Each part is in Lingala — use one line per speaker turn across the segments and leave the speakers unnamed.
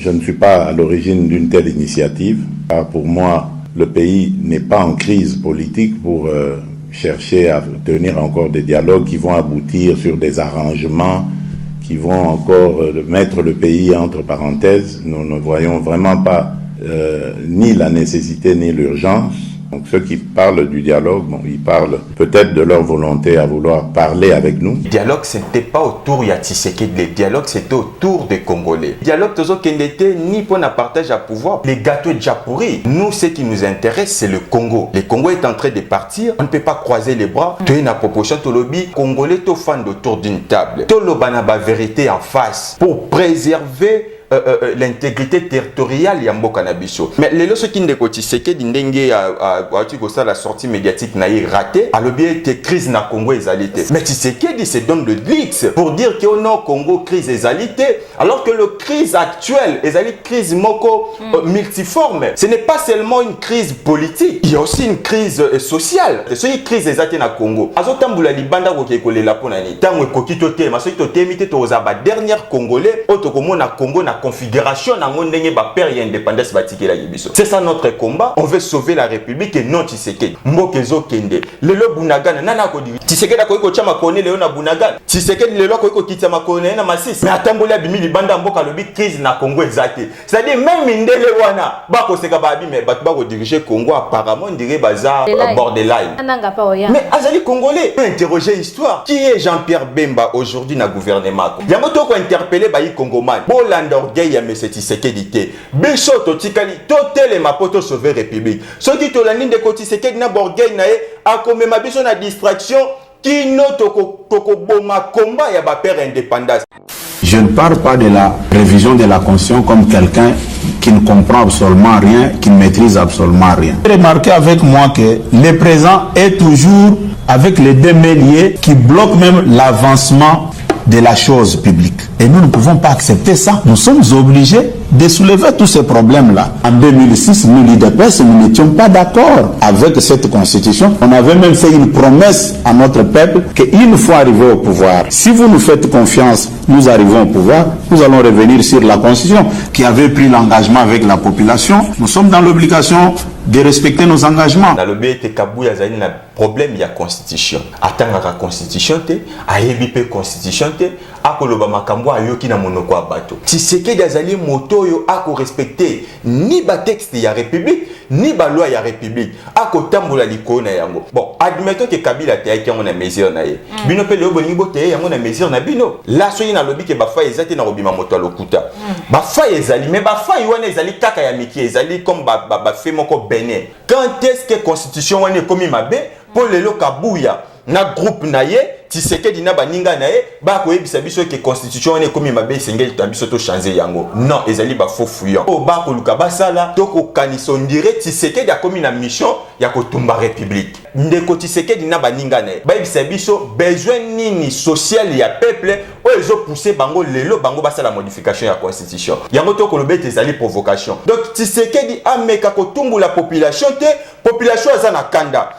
Je ne suis pas à l'origine d'une telle initiative, car pour moi, le pays n'est pas en crise politique pour chercher à tenir encore des dialogues qui vont aboutir sur des arrangements, qui vont encore mettre le pays entre parenthèses. Nous ne voyons vraiment pas ni la nécessité ni l'urgence. Donc ceux qui parlent du dialogue, bon, ils parlent peut-être de leur volonté à vouloir parler avec nous.
Le dialogue, ce n'était pas autour de Tshisekedi. Le dialogue, c'était autour des Congolais. Le dialogue, n'était ni pour un partage à pouvoir. Les gâteaux déjà pourris. Nous, ce qui nous intéresse, c'est le Congo. Le Congo est en train de partir. On ne peut pas croiser les bras. Tu as une proposition, tu lobby Congolais, tu fan autour d'une table. Tu as la vérité en face pour préserver l'intégrité territoriale ya mboka na biso. Mais les lorsque Ndeko Tshisekedi ndenge à la sortie médiatique na raté, a le bien que crise na Congo ezalité. Mais Tshisekedi se donne le glitz pour dire que au Congo crise ezalité, alors que le crise actuelle ezali crise moko multiforme. Ce n'est pas seulement une crise politique, il y a aussi une crise sociale. C'est une crise ezalité na Congo. Azotambula libanda ko kekolela pona ni. Tango kokito te, ma soki to temite to za ba dernière congolais otokomo na Congo na configuration na ngondenge ba père ya indépendance batikela yibiso. C'est ça notre combat. On veut sauver la République et non Tshisekedi. Mbokezo kende. Lelo Bunagana nana ko di. Tshisekedi ko iko chama kone leo na Bunagana. Tshisekedi lelo ko iko kitama kone na Masisi. Mais atambola bimi libanda mboka lobi crise na Congo exacte. C'est-à-dire même indele wana ba ko seka ba bi mais ba ko diriger Congo apparemment on dirait bazar borderline. Mais azali congolais. Interroger histoire. Qui est Jean-Pierre Bemba aujourd'hui na gouvernement? Yango to ko interpeller ba yi Congoman. Bolanda orgueil ya Monsieur Tshisekedi te. Biso to tikali to telema poto sauver République. Soki to la de Tshisekedi na borgueil na e akomema biso na distraction qui no toko boma combat ya ba père indépendance.
Je ne parle pas de la révision de la Constitution comme quelqu'un qui ne comprend absolument rien, qui ne maîtrise absolument rien. Remarquez avec moi que le présent est toujours avec les deux mains liées qui bloquent même l'avancement de la chose publique. Et nous ne pouvons pas accepter ça. Nous sommes obligés de soulever tous ces problèmes-là. En 2006, nous, l'UDPS, nous n'étions pas d'accord avec cette constitution. On avait même fait une promesse à notre peuple qu'une fois arrivé au pouvoir, si vous nous faites confiance, nous arrivons au pouvoir, nous allons revenir sur la constitution qui avait pris l'engagement avec la population. Nous sommes dans l'obligation de respecter nos engagements.
Dans le BT Kabouya, il y a un problème, il y a la constitution. Attends la constitution, il constitution, akoloba makambo ayoki na monoko abato. Tshisekedi azali moto yo ako respecter ni ba texte ya république ni ba loi ya république. Ako tambola likona yango. Bon, admettons que Kabila te ayaki yango na mesure na ye. Bino pe leo bolingi bote yango na mesure na bino. La soyi na lobi ke ba fa ezati na robima moto lokuta. Ba fa ezali mais ba fa yone ezali kaka ya miki ezali comme ba fait moko bene. Quand est-ce que constitution wane komi mabe pour lelo Kabouya na groupe na ye Tshisekedi na baninga na ye ba ko yebisa biso ke constitution ene komi mabe sengeli ta biso to changer yango non ezali ba faux fouillant o ba ko luka basala to ko kaniso ndire Tshisekedi a komi na mission ya ko tumba république ndeko Tshisekedi na baninga na ye ba yebisa biso besoin nini social ya peuple o ezo pousser bango lelo bango basala modification ya constitution yango to ko lobete ezali provocation donc Tshisekedi ameka ko tumbu la population te population azana kanda.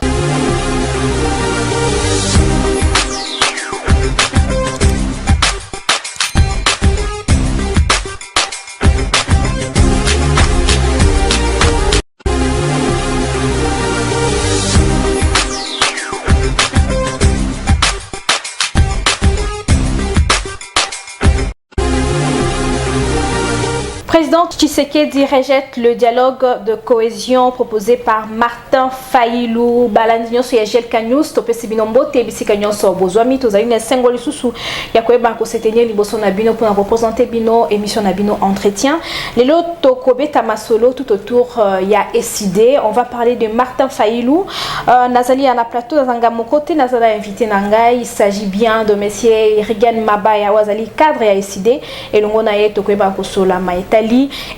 Président Tshisekedi rejette le dialogue de cohésion proposé par Martin Fayulu. Balandinyo so yagel kanyus to pesi binombo te bisika nyonso bozwami tozali na sengo lisusu ya koyeba ko setenye liboso na bino pour représenter bino émission na bino entretien. Lelo to kobeta masolo tout autour ya SID. On va parler de Martin Fayulu. Nazali na plateau dans ngamo côté nazala invité nangai. Il s'agit bien de monsieur Rigan Mabaya wazali cadre ya SID et longo na ye to koyeba ko sola maeta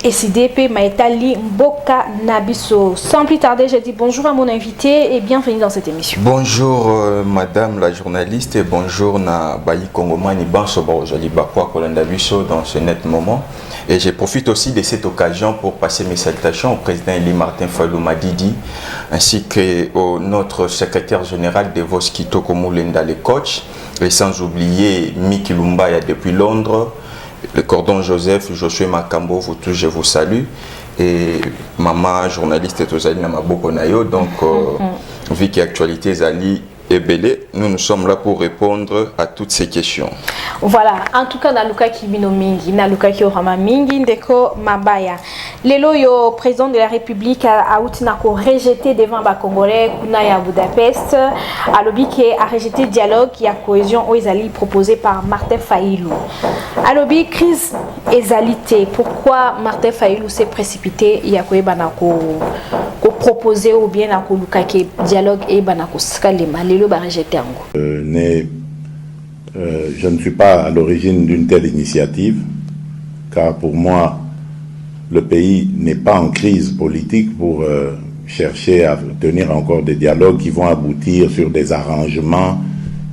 SIDP Maetali Mboka Nabiso. Sans plus tarder, je dis bonjour à mon invité et bienvenue dans cette émission.
Bonjour madame la journaliste et bonjour na Bayi Kongomani Bansobo Jali Bakwa Kolanda Biso dans ce net moment. Et je profite aussi de cette occasion pour passer mes salutations au président Eli Martin Fayulu Madidi ainsi que au notre secrétaire général de Voskito Komulenda le coach et sans oublier Miki Lumbaya depuis Londres. le cordon Joseph, Josué Makambo, vous tous, je vous salue. Et maman, journaliste, et tous, Maboko Nayo. Donc, vu que l'actualité est allée et belé, nous sommes là pour répondre à toutes ces questions.
Voilà, en tout cas, Naluka Kibino Mingi, Naluka Kiorama Mingi, Ndeko Mabaya. Lelo, le président de la République a rejeté devant les Congolais, Kunaya Budapest, a lobby qui a rejeté le dialogue et la cohésion aux Ezali proposé par Martin Fayilou. A lobby crise Ezalité. Pourquoi Martin Fayilou s'est précipité et a proposé ou bien à Luka dialogue et Banako Skalema. Lelo ba rejeté ango.
Je ne suis pas à l'origine d'une telle initiative, car pour moi, le pays n'est pas en crise politique pour chercher à tenir encore des dialogues qui vont aboutir sur des arrangements,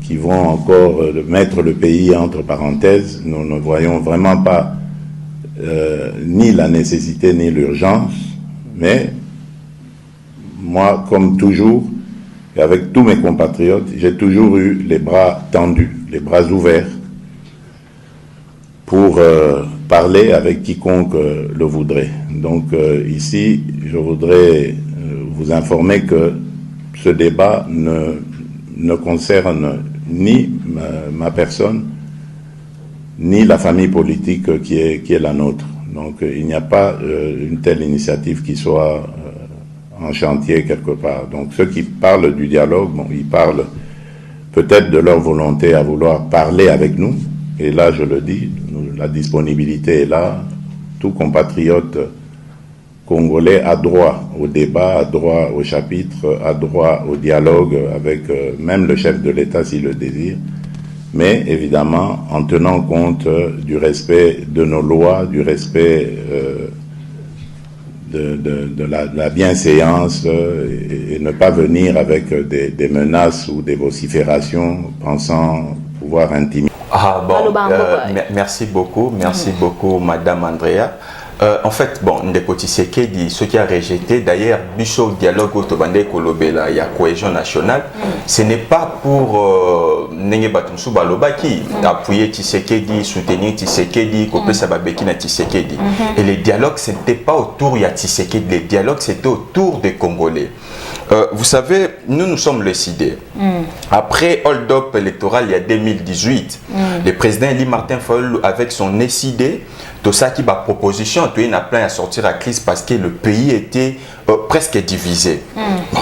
qui vont encore mettre le pays entre parenthèses. Nous ne voyons vraiment pas ni la nécessité ni l'urgence, mais moi, comme toujours, et avec tous mes compatriotes, j'ai toujours eu les bras tendus, les bras ouverts pour parler avec quiconque le voudrait. Donc ici, je voudrais vous informer que ce débat ne concerne ni ma personne, ni la famille politique qui est la nôtre. Donc il n'y a pas une telle initiative qui soit en chantier quelque part. Donc ceux qui parlent du dialogue, bon, ils parlent peut-être de leur volonté à vouloir parler avec nous. Et là, je le dis, la disponibilité est là. Tout compatriote congolais a droit au débat, a droit au chapitre, a droit au dialogue avec même le chef de l'État s'il le désire. Mais évidemment, en tenant compte du respect de nos lois, du respect de la bienséance et ne pas venir avec des menaces ou des vociférations pensant pouvoir intimider.
Ah bon, merci beaucoup, Madame Andrea. En fait, bon, Ndeko Tshisekedi, ce qui a rejeté, d'ailleurs, Bicho Dialogue Otobande Kolobela, il y a cohésion nationale, ce n'est pas pour Nenge Batumsu Balobaki, appuyer Tshisekedi, soutenir Tshisekedi, couper Sababeki na Tshisekedi. Et les dialogues, ce n'était pas autour de Tshisekedi, les dialogues, c'était autour des Congolais. Vous savez, nous sommes lucidés. Après hold-up électoral, il y a 2018, le président Eli Martin Fayulu, avec son SID, tout ça qui va proposition, tu es plein à sortir à crise parce que le pays était presque divisé.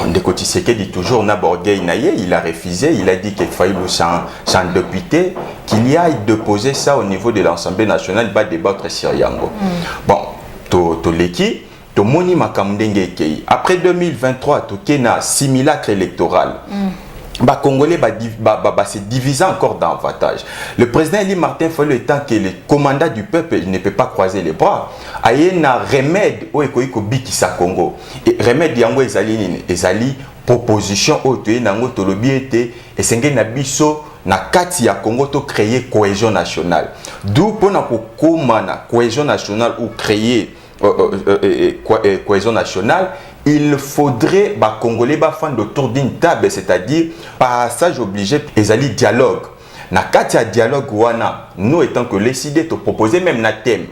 Ndeko Tshisekedi toujours il a refusé, il a dit qu'il fallait s'en député, qu'il y aille déposer ça au niveau de l'Assemblée nationale, il va débattre sur Yango. Bon, to leki, to moni makamdenge kei. Après 2023, to kena simulacre électoral. Congolais se diviser encore davantage. Le président Eli Martin Fayulu étant que le commandant du peuple, il ne peut pas croiser les bras. Il y a un remède au Bikisa Congo. Et remède yango ezali proposition au tué nango tolobi était et senge na biso na kati ya Congo to créer cohésion nationale. D'où pour na komana cohésion nationale ou créer cohésion nationale, il faudrait Congolais fan autour d'une table, c'est-à-dire passage obligé et ali dialogue. Na katia dialogue wana, nous étant que les idées te proposer même na thème.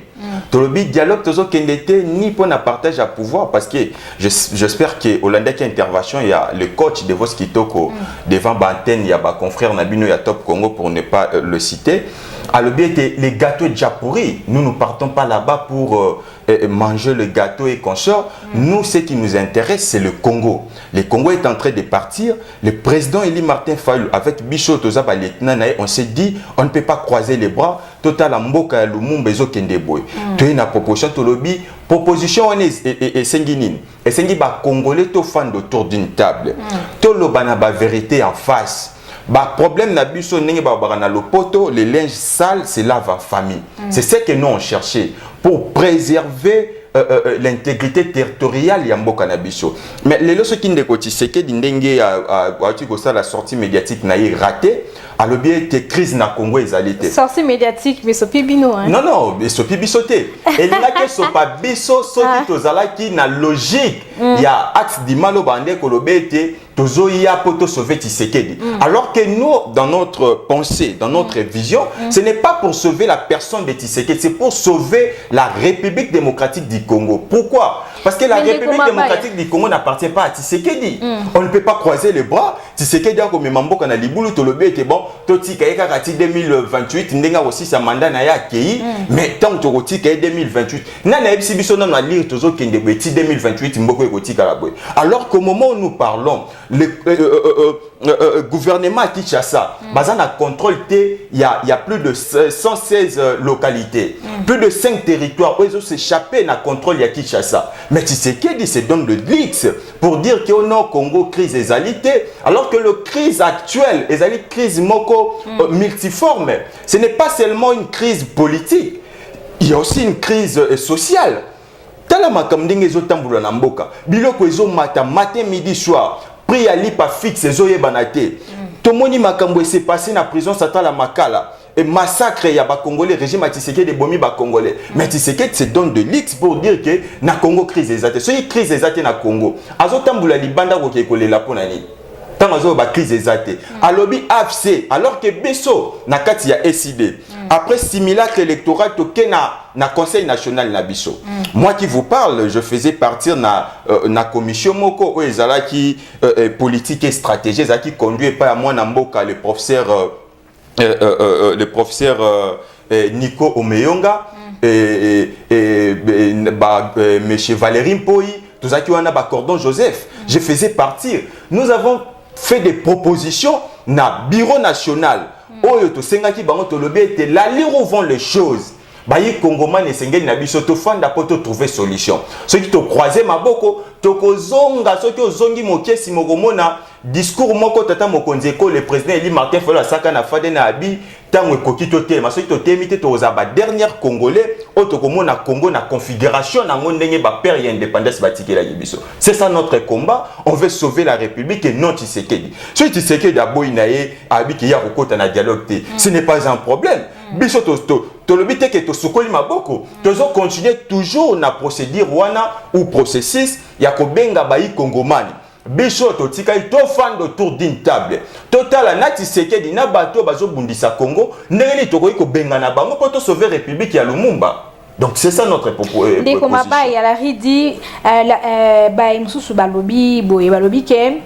Tolobi dialogue tozo kendete ni pour na partage à pouvoir parce que j'espère que Hollanda qui intervention il y a le coach de Voski Toko devant Bantene il y a confrère Nabino ya Top Congo pour ne pas le citer. À le bien les gâteaux déjà pourris, nous ne partons pas là-bas pour manger le gâteau et consorts. Nous, ce qui nous intéresse, c'est le Congo. Le Congo est en train de partir. Le président Eli Martin Fayulu, avec Bicho Tozaba Letnanae, on s'est dit, on ne peut pas croiser les bras. Total Mboka Lumumba Kendeboy. Tu as une proposition, Tolobi. Proposition, on est Senginin. Et Sengi ba Congolais, to fan autour d'une table. Tolobana ba vérité en face. Problème na biso nenge ba na lopoto, les linges sales, c'est là va famille. C'est ce que nous on cherchait pour préserver l'intégrité territoriale ya mboka na biso. Mais les lorsque Ndeko Tshisekedi ndenge la sortie médiatique na raté, alobi ete crise na Congo ezali te.
Sortie médiatique mais sopi bino hein.
Non, mais sopi biso te. Elingaki sopa biso soki tozalaki na logique ya axe di malo bande kolobi ete tozoya poto sauver Tshisekedi. Alors que nous, dans notre pensée, dans notre vision, ce n'est pas pour sauver la personne de Tshisekedi, c'est pour sauver la République démocratique du Congo. Pourquoi? Parce que la République démocratique du Congo n'appartient pas à Tshisekedi. On ne peut pas croiser les bras. Tshisekedi a comme mambo kana libulu tolobe était bon, toti kaeka kati 2028 ndenga aussi sa mandat na ya kei, mais tant to roti kae 2028. Na na ebisi biso na lire tozo kende beti 2028 mboko ekoti kala boy. Alors qu'au moment où nous parlons, le gouvernement à Kinshasa, bazan a contrôle il y a plus de 116 localités, plus de 5 territoires où ils ont s'échappé na contrôle à Kinshasa. Mais Tshisekedi se donne le glitz pour dire que au Congo crise égalité, alors que le crise actuelle, égalité crise moko multiforme, ce n'est pas seulement une crise politique, il y a aussi une crise sociale. Tala makamdenge ezotambula na mboka, biloko ezomata matin midi soir. Prix à l'IPA fixe, banate. Tomoni makambo s'est passé na prison Satala Makala. Et massacre ya ba Congolais, régime à Tshisekedi de bomi ba Congolais. Mais Tshisekedi se donne de l'X pour dire que na Congo crise exate. Ce qui crise exate na Congo. Azo tambula libanda ko kekole la ponani. Tamazo ba crise exate. Alobi AFC alors que Besso na kati ya SID. Après simulacre électoral toke na Conseil national na biso. Moi qui vous parle, je faisais partir na commission moko o ezala qui politique et stratégie ça qui conduit pas à moi na mboka le professeur Nico Omeyonga monsieur Valérie Mpoi, tout ça qui on a ba Cordon Joseph. Je faisais partir. Nous avons fait des propositions na bureau national. Oyo to sengaki bango to lobi ete la lire vont les choses. Bayi Congoman et Sengeli na biso to fanda poto trouver solution. Ceux qui to croiser maboko to kozonga ceux qui ozongi mokesi mokomona discours moko tata mokonzeko le président Eli Martin Fayulu Saka na fade na abi tango ekoki to tema ceux qui to temite to za ba dernier congolais oto komona Congo na configuration na ndenge ba père ya indépendance batikela biso. C'est ça notre combat, on veut sauver la République et non Tshisekedi. Ce Tshisekedi aboyi na ye abi ki ya kokota na dialogue te. Ce n'est pas un problème. Biso to le but que to sokoli maboko tozo continuer toujours na procédure wana ou processus ya kobenga bayi kongomani biso to tika to fan autour d'une table total na Tshisekedi na bato bazo bundisa Congo ndenge to ko benga na bango pour to sauver République ya Lumumba. Donc c'est ça notre propos.
Dès qu'on m'a pas il y a la ridi ba mususu balobi boye balobi ke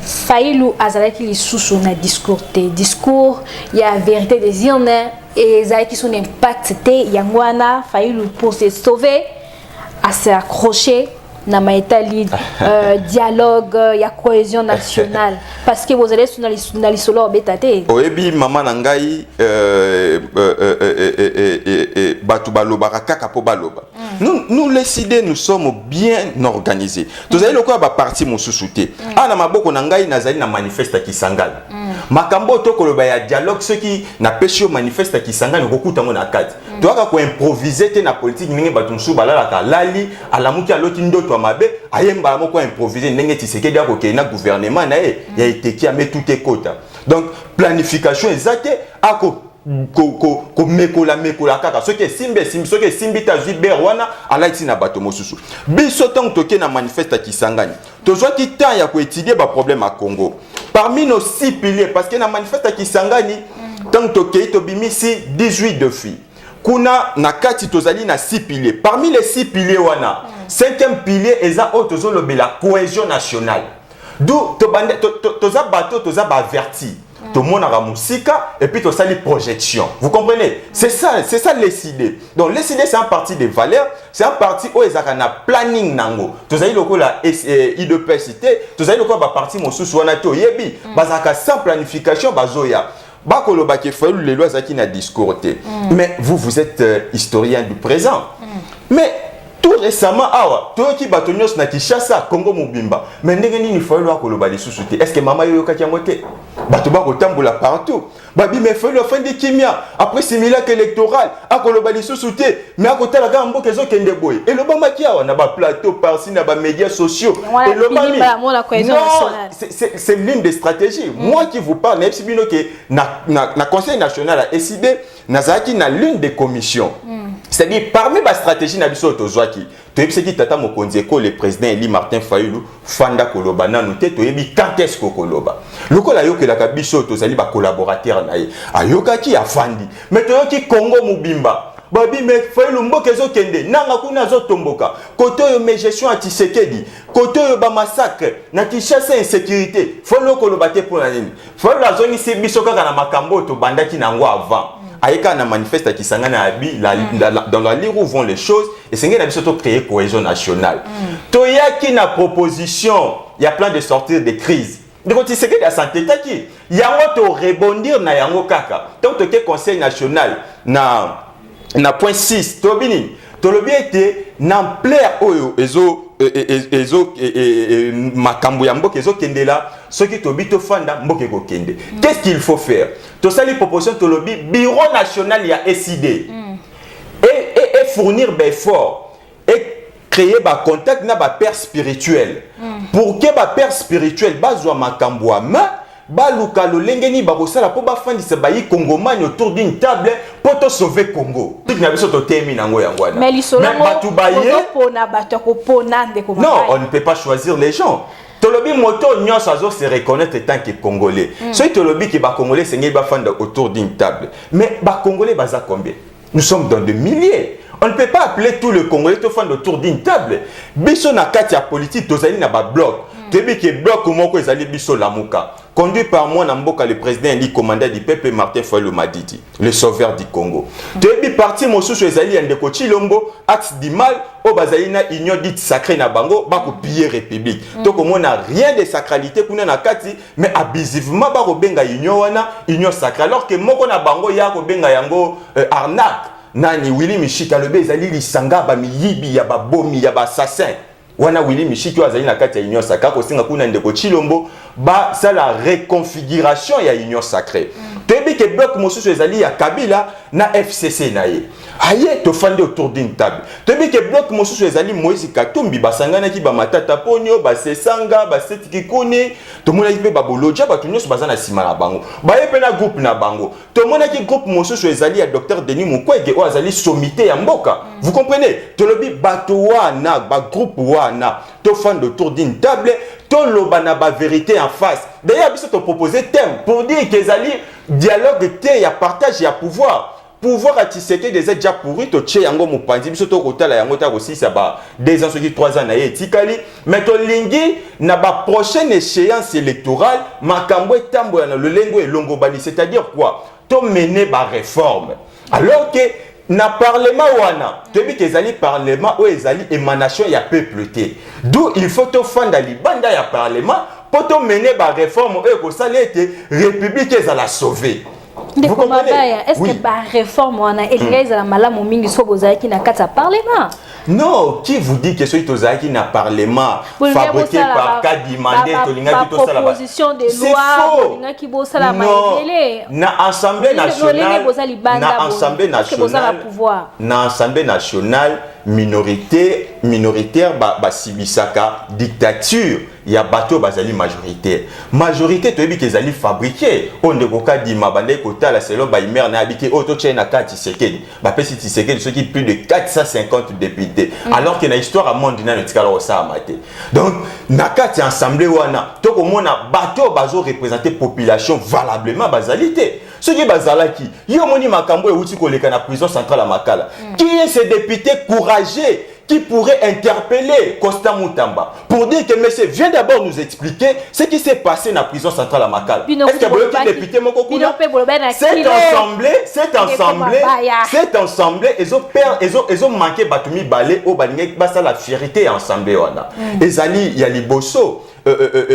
Fayulu azalaki lisusu na discours il y a vérité des urnes et zaki son impact c'était yangwana Fayulu pour se sauver à s'accrocher na maitali dialogue ya cohésion nationale parce que vous allez sur solo betate
oyebi mama nangai batu baloba kaka po baloba nous les idées nous sommes bien organisés tous allez le quoi ba parti mosusute ana maboko nangai nazali na manifeste Kisangala makambo to koloba ya dialogue ceux qui na pesio manifeste Kisangala kokuta ngo na kati to aka ko improviser te na politique ninge batu musu balala ka lali alamuki aloti ndoto mabe ayemba moko improviser ndenge Tshisekedi ako na gouvernement na ya eteki a met tout est quota. Donc planification exacte ako ko mekola kaka ce qui simbi tazwi berwana alaiti na bato mosusu biso tant toke na manifeste Kisangani tozwa ki temps ya ko étudier ba problème à Congo parmi nos 6 piliers parce que na manifeste Kisangani tant toke to bimisi 18 de filles kuna na kati tozali na 6 piliers parmi les 6 piliers wana 5e pilier eza o tozolo la cohésion nationale d'où toza bato toza ba averti tout le monde a musika et puis tout ça les projections. Vous comprenez? C'est ça les idées. Donc les idées c'est un parti des valeurs, c'est un parti où ils ont un planning nango. Tout ça il la IDPST, tout ça il ba parti mosusu wana to yebi, bazaka sans planification bazoya. Bakolo bake Fayulu lelo zaki na discours te. Mais vous êtes historien du présent. Mais tout récemment awa toki bato nyos na Kinshasa Congo Mobimba mais ndenge nini Fayulu akoloba lisusu te est-ce que mama yoyoka yango te bato bakotambola partout babi mais Fayulu fin de kimia après simulacre électoral akoloba lisusu te mais akotala ka mboka ezokende boye elobamaki awa na ba plateau par-ci na ba médias sociaux elobami c'est l'une des stratégies moi qui vous parle même si bino que na conseil national a décidé nazaki na l'une des commissions c'est-à-dire parmi ma stratégie na biso tozwaki toyebisaki tata mokonzi ko le président Eli Martin Fayulu fanda koloba nanu te toyebi quand est-ce ko koloba lokola yokelaka biso tozali ba collaborateur na ye ayokaki afandi mais toyoki Congo Mobimba babi me Fayulu mboka ezokende nanga kuna azotomboka koto yo me gestion à Tshisekedi koto yo ba massacre na Kinshasa insécurité Fayulu koloba te pona nini Fayulu azoni si biso kaka na makambo to bandaki nango avant Aïka na manifeste qui s'engana abi dans la ligne où vont les choses et c'est ngena biso to créer cohésion nationale. Toyaki na proposition, il y a plein de sortir des crises. Donc tu sais que la santé taki, yango to rebondir na yango kaka. Donc to ke conseil national na point 6 to bini. To lobi été n'ampleur oyo ezo makambo ya mboka ezo kende la ce qui tobi to fanda mboka ko kende. Qu'est-ce qu'il faut faire? To sali proposition to lobi bureau national ya SID et fournir des efforts et créer ba contact na ba père spirituel pour que ba père spirituel bazwa makambo ama baluka lolengeni bakosala po bafandisa bayi kongomani autour d'une table pour te sauver Congo. Mais non, on ne peut pas choisir les gens. Tolobi moto nyonso se reconnaître tant que congolais. Soy tolobi ki ba congolais sengi ba fanda autour d'une table. Mais ba congolais baza combien? Nous sommes dans des milliers. On ne peut pas appeler tout le Congolais tout fanda autour d'une table. Biso na kati ya politique tozali na ba bloc. Tebi ke bloc moko ezali biso lamuka. Conduit par moi Namboka, le président et commandant du peuple Martin Fayulu Madidi, le sauveur du Congo. Tebi parti mosusu ezali ndeko Chilombo, axe du mal, au bazalina union dite sacrée na bango, bako piller république. Donc on n'a rien de sacralité kuna na kati, mais abusivement bako benga union wana, union sacrée. Alors que moko na bango ya ko benga yango arnaque. Nani Willy Michika le ezali lisanga ba miyibi ya ba bomi ya ba assassin. Wana Willy Michiki azali na kati ya union sacrée ko singa kuna ndeko Chilombo ba ça la reconfiguration ya union sacrée. Tebi ke bloc mosusu ezali ya Kabila na FCC na ye. Aye to fande autour d'une table. Tebi ke bloc mosusu ezali Moïse Katumbi basangana ki ba matata ponyo ba sesanga ba setiki kone to mona ki ba boloja ba tunyo bazana sima na bango. Ba ye pe na groupe na bango. To mona ki groupe mosusu ezali ya Dr Denis Mukwege o azali sommité ya mboka. Vous comprenez? To lobi bato wana ba groupe wana to fande autour d'une table. Tout le banaba vérité en face. D'ailleurs, ils ont proposé thème pour dire qu'ils allaient dialogue, il y a partage, il y a pouvoir. Pouvoir à tisser des aides déjà pourris, tu sais, yango mupandi, ils sont au côté la yango ta aussi ça va 2 ans, 3 ans naïe tikali. Mais ton lingi n'a pas prochaine échéance électorale, makambo et tambo le lengo et longo bani, c'est-à-dire quoi? Tu mener ma réforme. Alors que na parlement wana tebi ke ezali parlement o ezali émanation ya peuple té d'où il faut to fanda libanda ya parlement pour to mener ba réforme e ko salete république ezala sauver.
Vous comprenez? Est-ce que ba réforme wana elisa la malamu mingi so bozaki na kata parlement?
Non, qui vous dit que ce qui n'a parlement fabriqué par Kadimandé Tolinga qui la
proposition de loi qui bossa la maïdélé
na Assemblée nationale minoritaire ba sibisaka dictature ya bateau bazali majorité to ebi kezali fabriqué on de koka di mabande kota la selo ba imer na habité auto chena kati Tshisekedi ba pesi Tshisekedi ceux qui plus de 450 députés alors que na histoire à monde na tikala osa amate donc na kati assemblée wana to komona bateau bazo représenter population valablement bazalité ceux qui bazalaki yo moni makambo e uti koleka na prison centrale à Makala qui est ce député courageux qui pourrait interpeller Costa Moutamba pour dire que monsieur vient d'abord nous expliquer ce qui s'est passé dans la prison centrale à Makala. Est-ce que vous avez député Mokokuna? Cette assemblée, ils ont manqué Batumi Balé au Bané, ça la fierté ensemble. Ezali Yaliboso,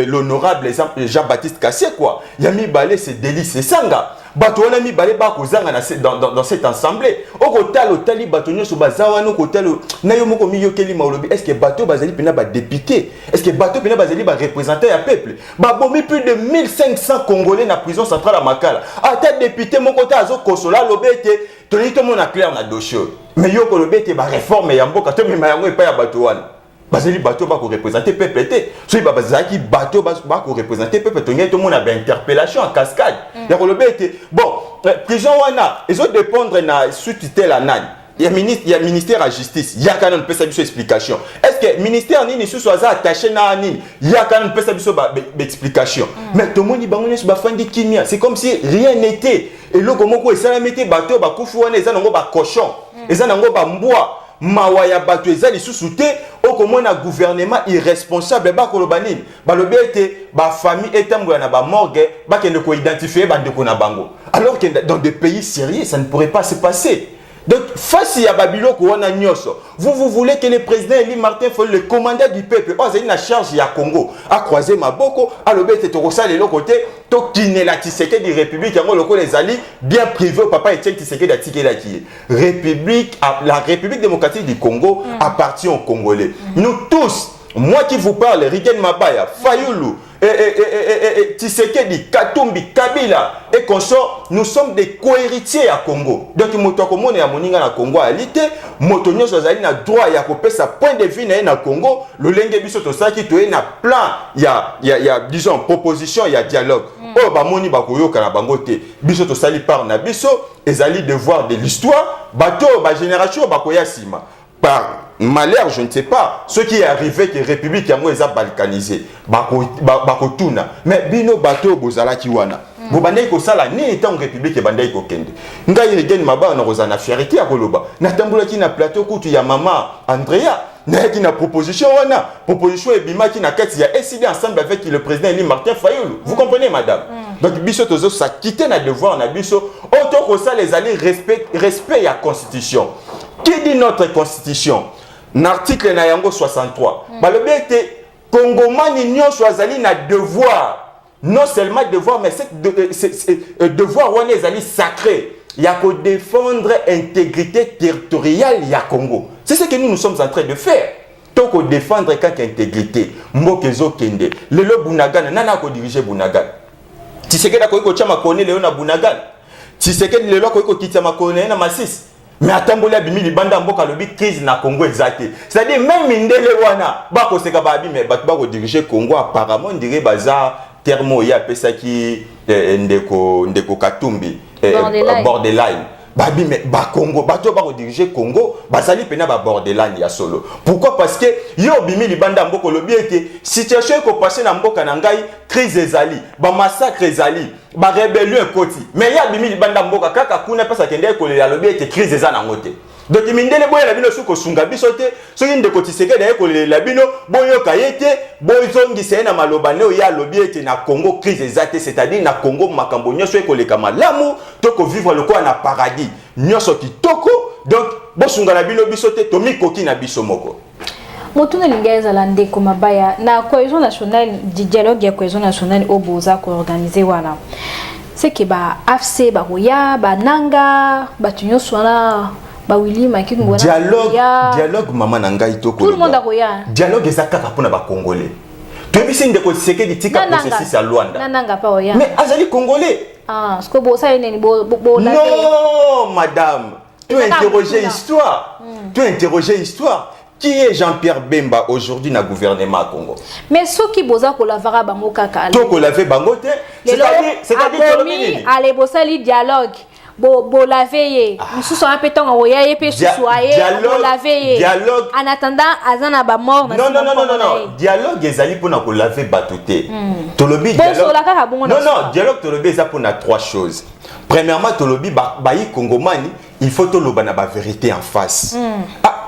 l'honorable Jean-Baptiste Kassé quoi. Yami Balé c'est délice, c'est sanga. bato wana mibale bakozanga dans cette assemblée okotala otali bato nyonso bazawana okotala na yo moko miyokeli maolobi est-ce que bato bazali pena ba député est-ce que bato pena bazali ba représenter ya peuple babomi plus de 1500 congolais na prison centrale à Makala ata député moko ta azo kosola lobete toni to mona clair na dossier mais yo ko lobete ba réforme ya mboka to mema yango epa ya bato wana bazali bato ba ko représenter peuple te so ba bazaki bato ba ko représenter peuple to ngai to mona ba interpellation en cascade ya ko lobete bon prison wana ezo dépendre na sous tutelle à nani il y a ministère à justice il y a quand même peut biso explication est-ce que ministère nini sous soit attaché na nini il y a quand même peut biso explication mais tout le monde bango ne ba fandi kimia c'est comme si rien n'était et le komoko esala mete bato ba kufu wana eza nango ba cochon eza nango ba mbwa mawaya bato eza lisusu te okomona gouvernement irresponsable ba kolobani balobi ete ba famille etambola na ba morgue ba kende ko identifier ba ndeko na bango alors que dans des pays sérieux ça ne pourrait pas se passer. Donc, face à Babiloko wana nyoso, vous voulez que le président Eli Martin Fayulu, le commandant du peuple, a une charge à Congo, a croisé Maboko, a l'obété Torosa de l'autre côté, to kiné la Tshisekedi de République, yango loko les alliés, bien privé, papa et Tshisekedi a tiké la qui République, la République démocratique du Congo appartient aux Congolais. Nous tous, moi qui vous parle, Rigen Mabaya, Fayulu, Tshisekedi, Katumbi, Kabila et consort, nous sommes des co-héritiers à Congo. Donc, motokomone ya moninga na Congo à l'ité, motonyo sozali na droit ya kopé sa point de vue na Congo, le lenge biso to sa ki to na plan, il y a disons proposition, il y a dialogue. Oh ba moni ba koyoka na bango te. Biso to sali par na biso, ezali devoir de l'histoire, bato ba génération ba koya sima. Par malheur, je ne sais pas, ce qui est arrivé que la République a balkanisé, bakotuna, mais bino bateau bozala kiwana. Bobandai ko sala ni étant République bandai ko kende. Ngai regen maba na rozana fierté ya koloba. Na tambula ki na plateau kutu ya mama Andrea, na ki na proposition wana, proposition e bima ki na kati ya SID ensemble avec le président Eli Martin Fayulu. Vous comprenez madame? Donc biso tozo ça quitter na devoir na biso, auto ko ça les aller respect ya constitution. Qui dit notre constitution? L'article na yango 63. Balobi ete Congomani nyonso azali na devoir. Non seulement devoir, mais c'est devoir wana ezali sacré. Il y a que défendre l'intégrité territoriale ya Congo. C'est ce que nous sommes en train de faire. Donc ko défendre quand intégrité. Mbokezo kende. Lelo Bunagana nana ko diriger Bunagana. Tshisekedi ko chama kone leo na Bunagana. Tshisekedi lelo ko kitsa makone na Masisi. Mais attendez, bimi libanda mboka lobi crise na Congo exacté. C'est-à-dire même mindele wana ba ko seka ba bi mais ba ko diriger Congo apparemment on dirait bazar termo ya pesa ki ndeko Katumbi borderline. Babi mais ba Congo bato ba ko diriger Congo bazali pena ba borderline ya solo. Pourquoi? Parce que yo bimi libanda mboka lobi ete situation ko passer na mboka na ngai crise ezali ba massacre ezali ba rébellion koti mais ya bimi libanda mboka kaka kuna pesa kende ko le lobi ete crise ezana ngote. Donc mindele boya la bino suko sunga biso te so yinde ko Tshisekedi na ko le la bino boyo kayete boyongi se na malobane o ya lobi ete na Congo crise ezate c'est-à-dire na Congo makambo nyoso ko le kamalamu to ko vivre le quoi na paradis nyoso kitoko donc bo sunga la bino biso te to mikoki na biso moko.
Motuna lingeza la ndeko mabaya na cohésion nationale du dialogue ya cohésion nationale oboza ko organiser wana. C'est que ba AFC ba roya ba nanga ba tunyo swana ba Willy Maki ngona
dialogue mama nanga itoko
tout le monde a roya
dialogue ezaka pona ba congolais to bisi ndeko Tshisekedi tika processus à Luanda
nanga pa roya
mais azali congolais
ce que bo ça neni bo
non madame tu interroger histoire qui est Jean-Pierre Bemba aujourd'hui na gouvernement à Congo?
Mais ce qui boza ko la vara bango kaka.
To ko laver bango te. C'est-à-dire
allez bosali dialogue. Bo la veille. Nous sommes un peu temps envoyer et puis soyez bo la veille.
Dialogue.
En attendant azana ba mort.
Non. Dialogue ezali pour na ko laver batuté. Tolobi dialogue. Non, dialogue tolobi ça pour na trois choses. Premièrement, tolobi bayi Congomani, il faut toloba na ba vérité en face.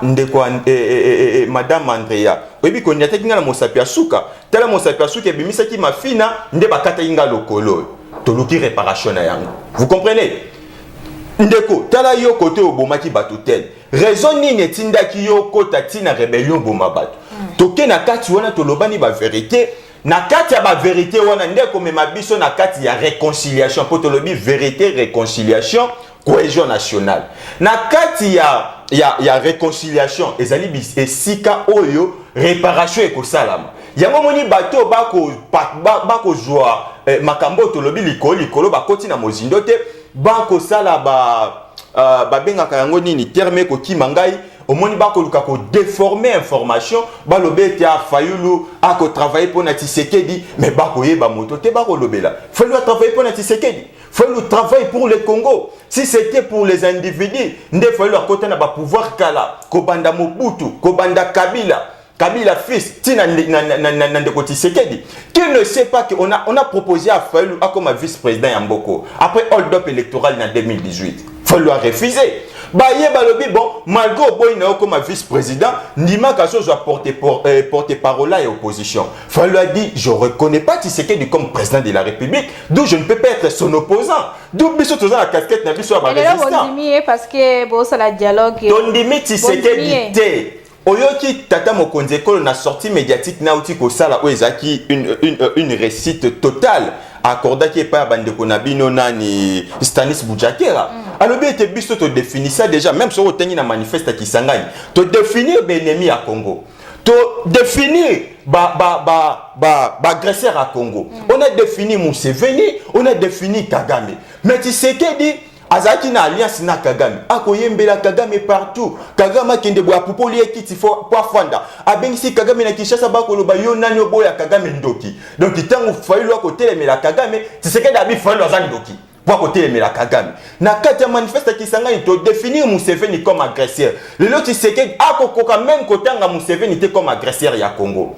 Ndeko madame Andrea oyebi ko nyata kinga na mosapi asuka tala mosapi asuka ebimisa ki mafina nde bakata inga lokolo toluki réparation na yango. Vous comprenez? Ndeko tala yo côté obomaki batutel raison nini etindaki yo kota tina rébellion boma bato toke na kati wana tolobani ba vérité na kati ya ba vérité wana ndeko mema biso na kati ya réconciliation potolobi vérité réconciliation cohésion nationale na kati ya réconciliation ezali esika oyo réparation ekosalama yango moni bato bako joa makambo tolobi likolo bakoti na mozindo te bako sala ba bengaka yango nini terme ko kimangai omoni bakoluka ko déformer information balobe te a Fayulu a ko travailler pour na Tshisekedi mais bako yeba moto te bako lobela Fayulu a travailler pour na Tshisekedi Fayulu travaille pour le Congo si c'était pour les individus nde Fayulu a kota na ba pouvoir kala ko banda Mobutu ko banda Kabila fils tina ndeko Tshisekedi qui ne sait pas que on a proposé à Fayulu comme vice-président ya Mboko après hold-up électoral en 2018 Fayulu a refusé baye balobi bon malgré boy na comme vice-président ndima kaso doit porter parole à opposition Fayulu a dit je reconnais pas Tshisekedi comme président de la République d'où je ne peux pas être son opposant d'où biso toza la casquette na biso ba résistant
parce que bon ça la dialogue
ndimi Tshisekedi te oyoki tata mokonzi ekolo na sortie médiatique na uti ko sala o ezaki une réussite totale accordaki pa bandeko na bino nani Stanis Boujakera alobi ete biso to définir ça déjà même sur otengi na manifeste Kisangani to définir l'ennemi à Congo to définir agresseur à Congo on a défini Museveni on a défini Kagame mais Tshisekedi azaki na alliance na Kagame akoyembela Kagame partout Kagame kende boya popoli ekiti fo fanda abengisi Kagame na Kinshasa bakoloba yo nani oboya Kagame ndoki donc tango Fayulu akotelemela Kagame Tshisekedi abi Fayulu azali ndoki pour akotelemela Kagame na kati ya manifeste Kisangani to définir Museveni comme agresseur lelo Tshisekedi akokoka même kotanga Museveni te comme agresseur ya Congo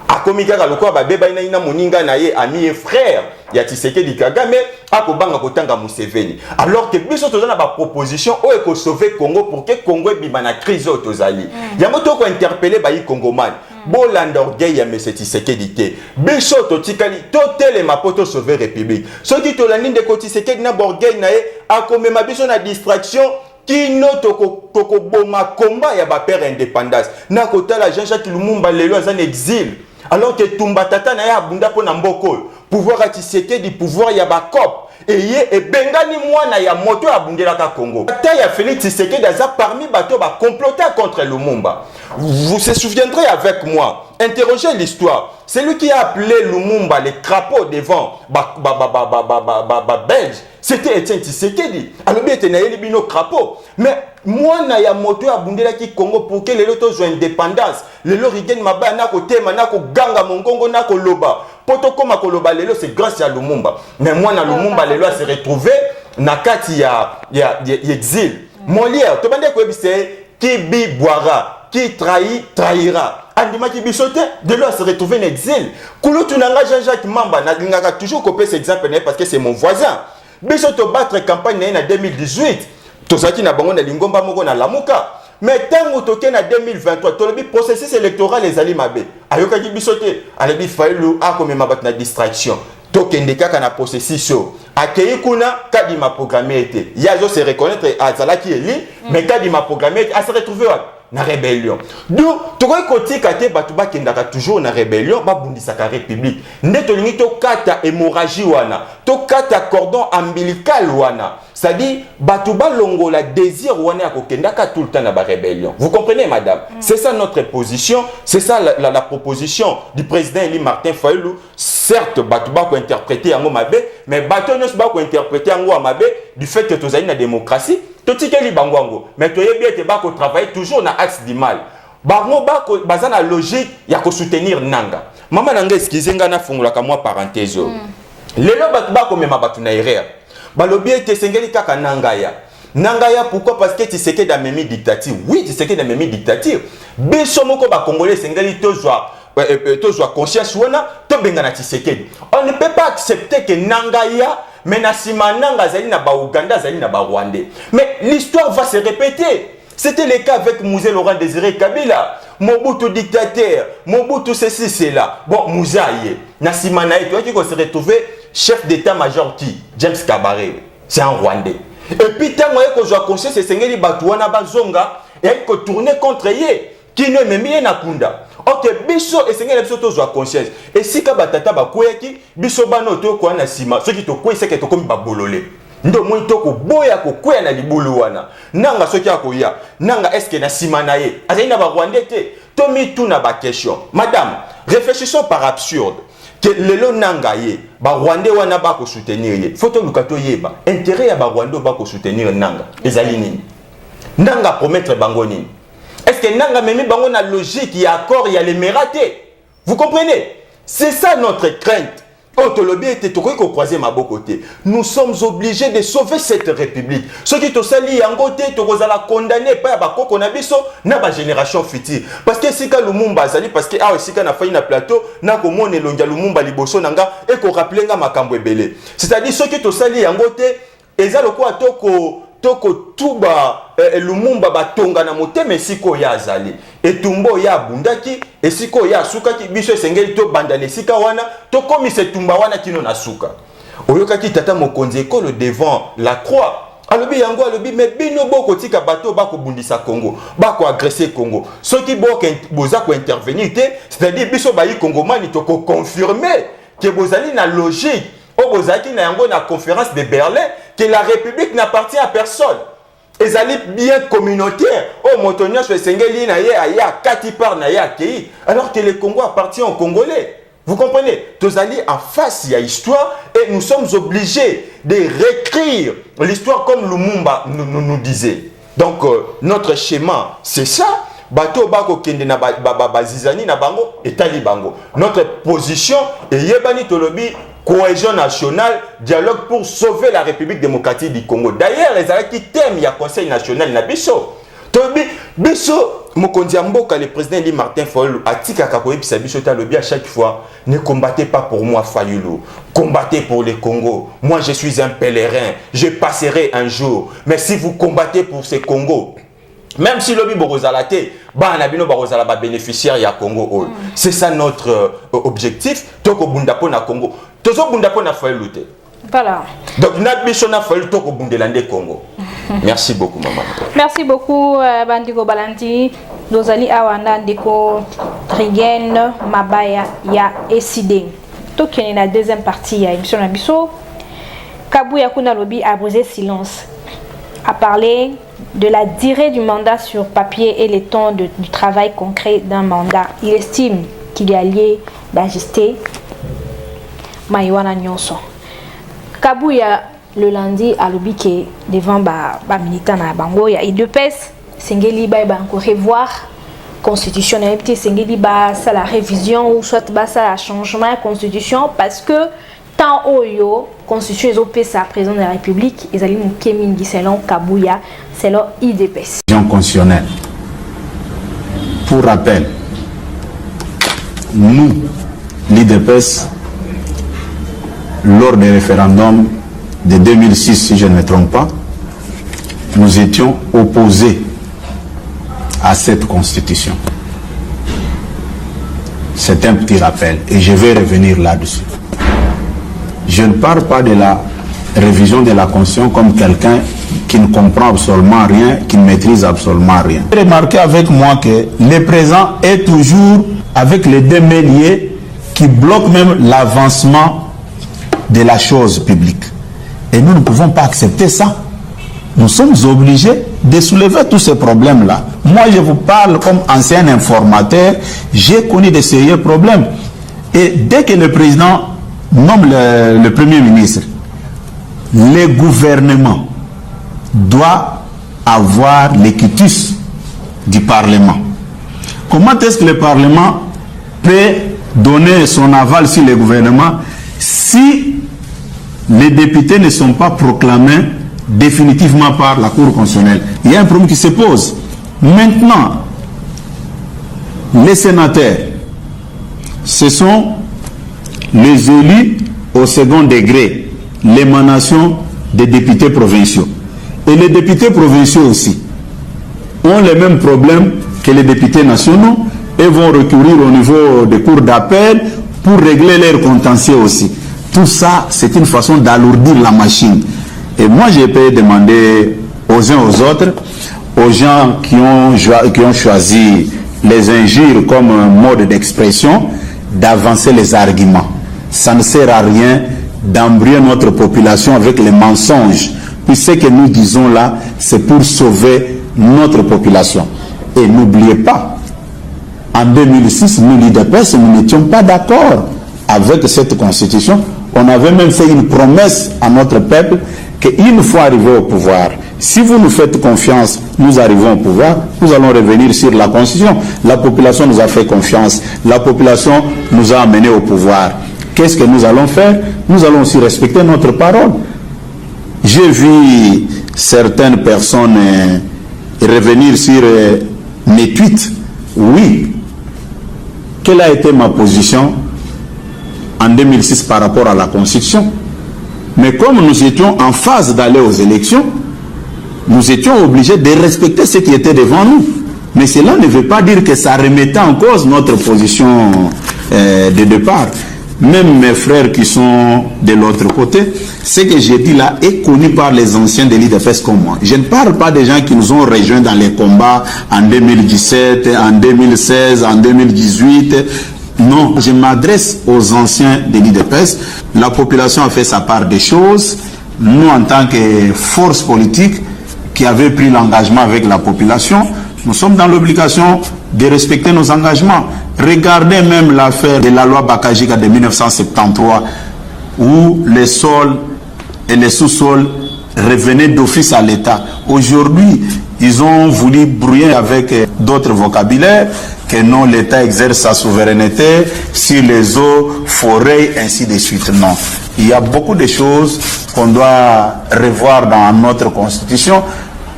akomika lokwa babeba ina moninga na ye ami et frère ya Tshisekedi Kagame akobanga kotanga Museveni alors que biso tozana ba proposition o eko sauver Congo pour que Congo bima na crise tozali yango to ko interpeller ba yi Congoman bolanda orgueil ya monsieur Tshisekedi te biso to tikali to telema poto sauver République soki to landi ndeko Tshisekedi na orgueil na ye akomema biso na distraction kino toko boma combat ya ba père indépendance na kotala Jean-Jacques Lumumba lelo azan exil alors que Tumba Tata na ya bunda po na mboko pouvoir à Tshisekedi pouvoir ya ba cop et bengani mwana ya moto ya bundela ka Congo tata ya Félix Tshisekedi aza parmi bato ba comploter contre Lumumba vous se souviendrez avec moi interrogez l'histoire c'est lui qui a appelé Lumumba les crapauds devant belge c'était Etienne Tshisekedi alobi ete na yeli bino crapaud mais mwana ya moto ya bundela ki Congo pour que les lotos soient indépendance les lorigen maba na ko tema na ko ganga mongongo na ko loba poto koma ko loba lelo c'est grâce à Lumumba mais mwana Lumumba lelo se retrouver na kati ya exil Molière to bande ko ebise qui bi boira qui trahira andima ki bisote de là se retrouver en exil kulutu nanga Jean-Jacques Mamba na ngaka toujours copier cet exemple parce que c'est mon voisin biso to battre campagne na 2018 tozaki na bango na lingomba moko na lamuka mais tango toke na 2023 tolobi processus électoral ezali mabe ayokaki bisote alebi Fayulu akomema bat na distraction tokende kaka na processus akei kuna kadima programmé été yazo se reconnaître azalaki eli mais kadima programmé a se retrouver na rébellion donc tokoki kotika te bato bakendaka toujours na rébellion babundisaka république nde tolingi tokata hémorragie wana tokata cordon ombilical wana c'est-à-dire bato balongola désir wana ya kokendaka tout le temps na ba rébellion vous comprenez madame c'est ça notre position c'est ça la proposition du président Eli Martin Fayulu certes bato bako interpréter yango mabe mais bato nyos bako interpréter yango mabe du fait que tozali na démocratie totikeli bango mais toyebi ete bako travailler toujours na axe du mal bango bako bazana logique ya ko soutenir nanga mama nanga excusez nga na fungulaka moi parenthèse lelo bato bako mema bato na erreur balobi ete sengeli kaka nangaya pourquoi parce que Tshisekedi a memi dictature oui Tshisekedi a memi dictature biso moko ba congolais sengeli tozwa conscience wana to bengana Tshisekedi on ne peut pas accepter que nangaya mais na sima nanga zali na ba Ouganda zali na ba Rwandais mais l'histoire va se répéter c'était le cas avec Mouzé Laurent Désiré Kabila Mobutu dictateur Mobutu ceci cela bon Mouzaye na sima na eto qui se retrouver chef d'état-major qui James Kabarebe c'est un Rwandais et puis tango eko jwa conscience sengeli batu wana bazonga et ko tourner contre ye qui ne memi na kunda Ok, biso esengeli biso tozwa conscience. Et si ka batata bakweyaki biso bano to kwa na sima, ceux qui to kwese ke to komi babolole. Ndo moi to ko boya ko kweya na libulu wana. Nanga soki akoya, nanga eske na sima na ye. Azali na ba Rwandais te. Tomi tout na ba question. Madame, réfléchissons par absurde. Que lelo nanga ye, ba Rwandais wana ba ko soutenir ye. Faut to lukato yeba. Intérêt ya ba Rwandais ba ko soutenir nanga. Ezali nini? Nanga promettre bango nini? Est-ce que nanga memi bango na logique, il y a accord, il y a les mérités? Vous comprenez? C'est ça notre crainte. Autolobie était tout croiser ma beau côté. Nous sommes obligés de sauver cette république. Ceux qui te salient en côté, tu vas condamner pas à qu'on a biso na ba génération future. Parce que si ka Lumumba zali parce que ah si ka na failli na plateau na ko mone longa Lumumba liboso nanga et ko rappeler nga makambo ebele. C'est-à-dire ceux qui te salient en côté ezalo ko atoko toko tuba Lumumba batonga na motema siko ya azali etumbo ya bundaki esiko ya sukaki biso esengeli to banda lesika wana to komi se tumba wana kino na suka oyokaki tata mokonzi ekolo devant la croix alobi yango alobi mais bino boko tika bato bako bundisa Congo bako agresser Congo soki boko boza ko intervenir te c'est-à-dire biso bayi Congomani to ko confirmer que bozali na logique au bozaki na yango na conférence de Berlin que la République n'appartient à personne. Et ça bien communautaire. Oh, Motonia, je suis sengeli na ye aya kati par na ya kei. Alors que le Congo appartient aux Congolais. Vous comprenez? Tous allés en face, il y a histoire et nous sommes obligés de réécrire l'histoire comme Lumumba nous disait. Donc, notre schéma, c'est ça. Bato bako kende na bazizani na bango et tali bango. Notre position est yebani tolobi cohésion nationale, dialogue pour sauver la République démocratique du Congo. D'ailleurs, les Alaki thème, il y a Conseil national na biso. Tobi biso mokonzi mboka le président Lee Martin Fayulu atika kakoye bisa biso talobi à chaque fois ne combattez pas pour moi Fayulu, combattez pour le Congo. Moi je suis un pèlerin, je passerai un jour. Mais si vous combattez pour ce Congo, même si lobby borozalate, ba na bino borozala ba bénéficiaire ya Congo. C'est ça notre objectif. Toko bundapo na Congo. Tozo bundapo na Fayulu te.
Voilà.
Donc na biso na Fayulu toko bundelande Congo. Merci beaucoup maman.
Merci beaucoup Bandiko Balandi. Dozali awanda ndeko Rigen Mabaya ya ECD. Tokeni na deuxième partie ya émission na biso. Kabuya kuna lobby a brisé silence. A parlé de la durée du mandat sur papier et le temps du travail concret d'un mandat. Il estime qu'il y a lieu d'ajuster Maïwana Nyonso. Kabuya le lundi a l'obiki devant ba militant na bango ya IDPS sengeli ba encore revoir constitution na petit sengeli ba ça la révision ou soit ba ça la changement constitution parce que tant oyo constitution ezopé sa président de la République ezali mukemingi selon Kabuya selon IDPS
constitutionnelle. Pour rappel, nous l'IDPS lors des référendums de 2006, si je ne me trompe pas, nous étions opposés à cette constitution. C'est un petit rappel et je vais revenir là-dessus. Je ne parle pas de la révision de la constitution comme quelqu'un qui ne comprend absolument rien, qui ne maîtrise absolument rien. Remarquez avec moi que le présent est toujours avec les deux mains liées qui bloquent même l'avancement de la chose publique. Et nous ne pouvons pas accepter ça. Nous sommes obligés de soulever tous ces problèmes-là. Moi, je vous parle comme ancien informateur, j'ai connu de sérieux problèmes. Et dès que le président nomme le Premier ministre, le gouvernement doit avoir l'équitus du Parlement. Comment est-ce que le Parlement peut donner son aval sur le gouvernement si les députés ne sont pas proclamés définitivement par la Cour constitutionnelle? Il y a un problème qui se pose. Maintenant, les sénateurs, ce sont les élus au second degré, l'émanation des députés provinciaux. Et les députés provinciaux aussi ont les mêmes problèmes que les députés nationaux et vont recourir au niveau des cours d'appel pour régler leurs contentieux aussi. Tout ça, c'est une façon d'alourdir la machine. Et moi, j'ai pu demander aux uns aux autres, aux gens qui ont choisi les injures comme un mode d'expression, d'avancer les arguments. Ça ne sert à rien d'embrouiller notre population avec les mensonges. Puis ce que nous disons là, c'est pour sauver notre population. Et n'oubliez pas, en 2006, nous, l'UDPS, nous n'étions pas d'accord avec cette constitution. On avait même fait une promesse à notre peuple qu'une fois arrivé au pouvoir, si vous nous faites confiance, nous arrivons au pouvoir, nous allons revenir sur la constitution. La population nous a fait confiance, la population nous a amenés au pouvoir. Qu'est-ce que nous allons faire? Nous allons aussi respecter notre parole. J'ai vu certaines personnes revenir sur mes tweets. Oui. Quelle a été ma position en 2006 par rapport à la Constitution? Mais comme nous étions en phase d'aller aux élections, nous étions obligés de respecter ce qui était devant nous. Mais cela ne veut pas dire que ça remettait en cause notre position de départ. Même mes frères qui sont de l'autre côté, ce que j'ai dit là est connu par les anciens de l'UDPS comme moi. Je ne parle pas des gens qui nous ont rejoints dans les combats en 2017, en 2016, en 2018. Non, je m'adresse aux anciens de l'UDPS. La population a fait sa part des choses. Nous, en tant que force politique qui avait pris l'engagement avec la population, nous sommes dans l'obligation de respecter nos engagements. Regardez même l'affaire de la loi Bakajika de 1973, où les sols et les sous-sols revenaient d'office à l'État. Aujourd'hui, ils ont voulu brouiller avec d'autres vocabulaires, que non, l'État exerce sa souveraineté sur les eaux, forêts, ainsi de suite. Non. Il y a beaucoup de choses qu'on doit revoir dans notre constitution.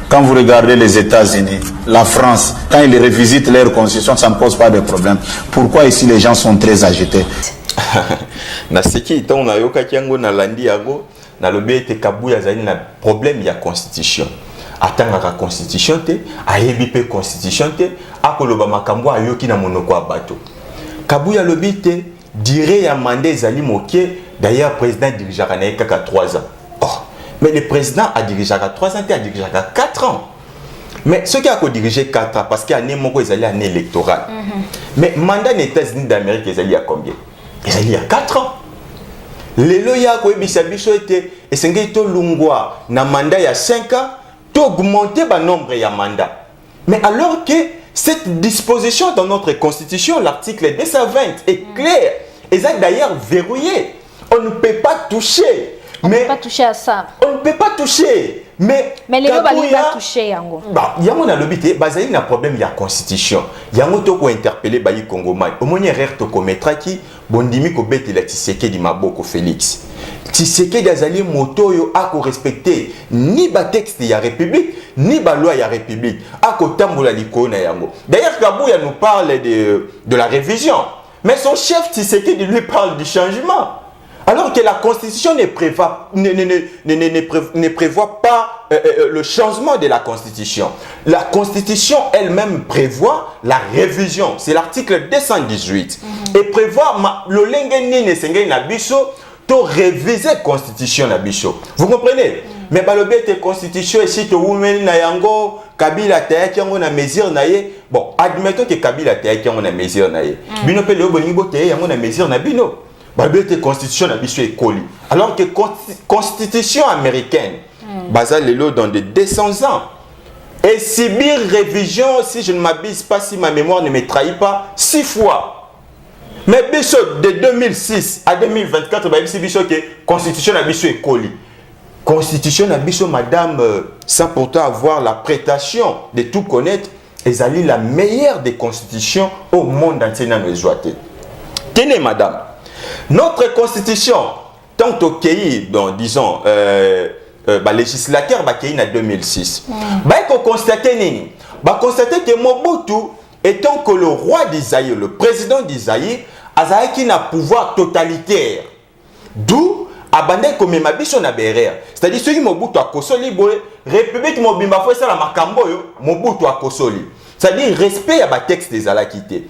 Quand vous regardez les États-Unis, la France, quand ils revisitent leur constitution, ça ne pose pas de problème. Pourquoi ici les gens sont très agités?
Naseki on a yoka kiango na landi yago na lobete kabuya zali na problème ya constitution. Atanga ka constitution te, ayebi pe constitution te, akoloba makambo ayoki na monoko ya bato. Kabuya lobite dire ya mandé zali moké, d'ailleurs président dirigeaka na kaka 3 ans. Mais le président a dirigé à 3 ans, a dirigé à 4 ans. Mais ce qui a dirigé 4 ans, parce qu'il y a une année électorale. Mais le mandat des États-Unis d'Amérique, il y a combien? Il y a 4 ans. Les lois qui ont été lungwa na mandat il y a 5 ans, tu augmenté le nombre de mandats. Mais alors que cette disposition dans notre constitution, l'article 220 est clair, et ça d'ailleurs verrouillé. On ne peut pas toucher.
On ne peut pas toucher à ça.
On ne peut pas toucher. Mais
les gens vont toucher.
Il y a un lobby, il y a un problème, il y a la constitution. Il y a un autre qui interpellé les Congolais. Au moins, il y a un commettra qui bondimi ko bete la Tshisekedi Maboko Félix. Tshisekedi azali moto yo ako respecter ni ba texte ya République ni ba loi ya République. Ako tambola likona yango. D'ailleurs Kabuya nous parle de la révision. Mais son chef Tshisekedi lui parle du changement. Alors que la Constitution ne prévoit pas le changement de la Constitution. La Constitution elle-même prévoit la révision. C'est l'article 218. Et prévoit le lengeni ne sengeni na biso to réviser la Constitution na biso. Vous comprenez? Mais balobi te Constitution ici to wumeni na yango Kabila tayaki yango na mesure na ye. Bon, admettons que Kabila tayaki yango na mesure na ye. Bino pe le bolingo tayaki yango na mesure na bino. La constitution est collée. Alors que la constitution américaine, basée dans de 200 ans, et subir révision, si je ne m'abuse pas, si ma mémoire ne me trahit pas, 6 fois. Mais de 2006 à 2024, la constitution est collée. Constitution madame, sans pourtant avoir la prétention de tout connaître, est la meilleure des constitutions au monde entier. Tenez, madame. Notre constitution, tant au pays, disons, législateur en 2006, on constate que Mobutu, étant que le roi d'Isaïe, le président d'Isaïe, a un pouvoir totalitaire. D'où abandonné comme Mabiso na berère. C'est-à-dire ceux qui Mobutu a kosoli, République Mobimba foi ça la makambo Mobutu a kosoli. C'est-à-dire respect à la texte des alakité.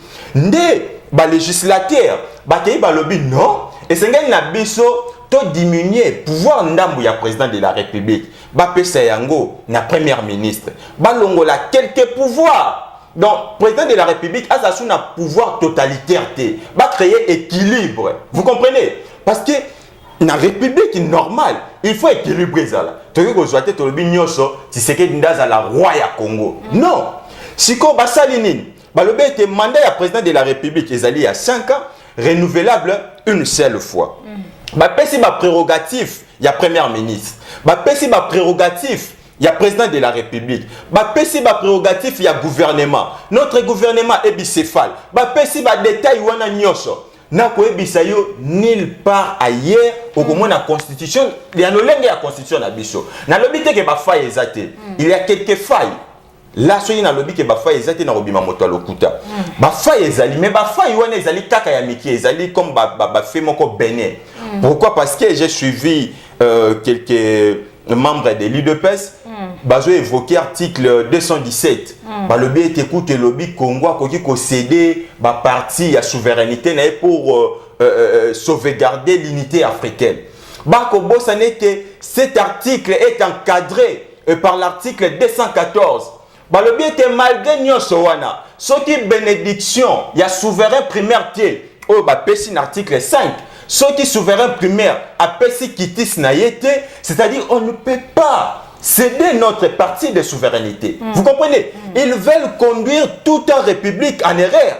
Ba législateur ba kei ba lobby non et c'est na biso to diminuer pouvoir ndambu ya président de la République ba pesa yango na premier ministre ba longola quelques pouvoirs donc président de la République a un pouvoir totalitaire, va créer équilibre. Vous comprenez? Parce que dans la République normale, il faut équilibrer ça. Tu veux que vous soyez tu sais que la roi ya Congo. Non. Si vous avez le mandat du président de la République, il y a 5 ans, renouvelable une seule fois. Si ma prérogative, il y a premier ministre. Si ma prérogative, il y a président de la République. Si ma prérogative, il y a gouvernement. Notre gouvernement est bicéphale. Si ma détail, il y a nyoso. Nulle part ailleurs au moins la constitution il y a la constitution na biso na lobby te ke ba faille ezate il y a quelques failles là soyi na lobby ke ba faille ezate na robima moto lokuta ba faille ezali mais ba faille wana ezali kaka ya miki ezali comme ba fait moko béné pourquoi parce que j'ai suivi quelques membres de l'UDPS bazo évoqué article 217 lobby était écoute lobby Congo koki ko céder ba parti ya souveraineté pour sauvegarder l'unité africaine. Bako bosane que cet article est encadré par l'article 214. Lobby était malgré nyonso wana soki bénédiction ya souverain primaire tie o ba pesi l'article 5. Ceux qui souverain primaire appellent kitis naïté, c'est-à-dire on ne peut pas céder notre partie de souveraineté. Vous comprenez? Ils veulent conduire toute une république en erreur.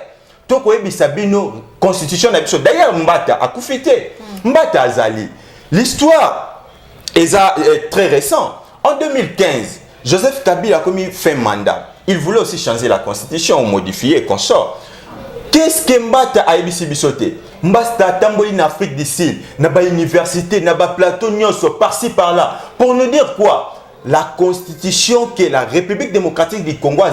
Toko ebisabino constitution d'habitude. D'ailleurs Mbata a koufité. Mbata Azali. L'histoire est très récente. En 2015, Joseph Kabila a commis fin mandat. Il voulait aussi changer la constitution, modifier et consort. Qu'est-ce que Mbata a bisoté? Mbasta tamboli en Afrique du Sud, na ba université, na ba plateau nyonso par-ci par-là. Pour nous dire quoi? La constitution que la République démocratique du Congo a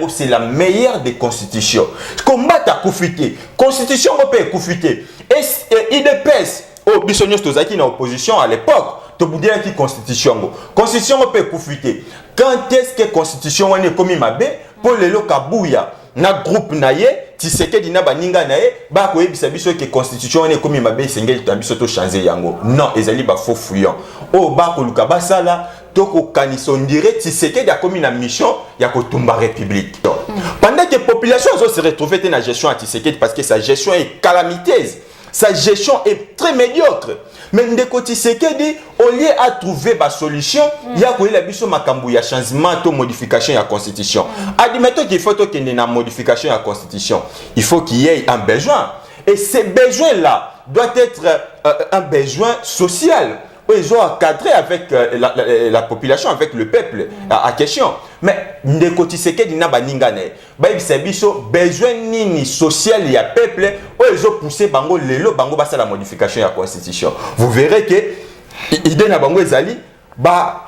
c'est la meilleure des constitutions. Combat à koufité. Constitution peut koufité. Et IDPS, au Bissonios Tozaki na opposition à l'époque, to boudia qui constitution. Constitution peut koufité. Quand est-ce que constitution est comme mabe pour le lokabouya na groupe naye Tshisekedi na baninga naye ba ko yebisa biso que constitution est comme mabe sengeli tambiso to changer yango. Non, ezali ba faux fouillant. Oh ba ko luka basala toko kaniso ndire Tshisekedi a commis la mission ya kotumba république. Pendant que la population se retrouve dans la gestion à Tshisekedi parce que sa gestion est calamiteuse, sa gestion est très médiocre. Mais ndeko Tshisekedi au lieu à trouver ba solution, il y a la biso makambu ya changement to modification ya constitution. Admettons qu'il faut qu'il y ait une modification ya constitution, il faut qu'il y ait un besoin et ce besoin là doit être un besoin social. Ils ont encadré avec la population, avec le peuple à question. Mais ndeko Tshisekedi na baningane, c'est besoin nini social il y a peuple, ils ont poussé bango lelo bango basa la modification de la constitution. Vous verrez que idée na bango ezali ba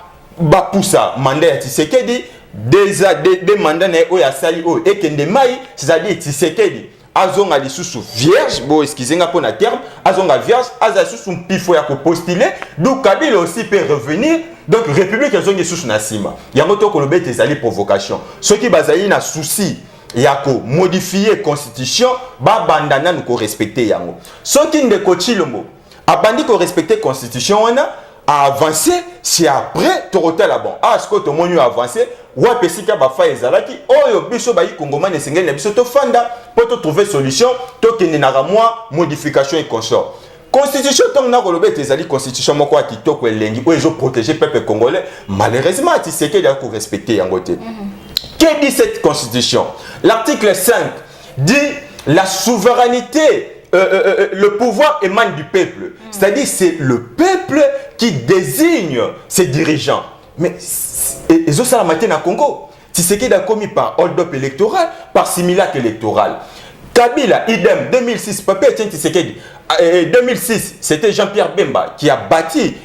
poussa mandat ya Tshisekedi des mandats na o ya sali o ekende mai, c'est-à-dire Tshisekedi azonga lisusu vierge, bon excusez-moi pour la terme, azonga vierge, azasusu pifo ya ko postuler, donc Kabila aussi peut revenir, donc république azonga lisusu na sima. Yango to ko lobete ezali provocation. Ceux qui bazali na souci ya ko modifier constitution, ba bandana nous ko respecter yango. Ceux qui ndeko Chilombo abandi ko respecter constitution wana a avancer, c'est après Torotel là bon. Ah ce que tout monde a avancé, wa pesika ba fa ezalaki, oyo biso ba yikongomane sengeli na biso to fanda pour trouver solution, to kende na moi modification et consort. Constitution tant na kolobé ezali constitution moko ya kitoko elengi o ezo protéger peuple congolais. Malheureusement Tshisekedi a ko respecter yango te. Que dit cette constitution? L'article 5 dit la souveraineté le pouvoir émane du peuple. C'est-à-dire c'est le peuple qui désigne ses dirigeants. Mais ils ont ça la matinée à Congo. Tshisekedi a commis par hold-up électoral, par simulacre électoral. Kabila, idem, 2006, Papa Etienne Tshisekedi. 2006, c'était Jean-Pierre Bemba qui a bâti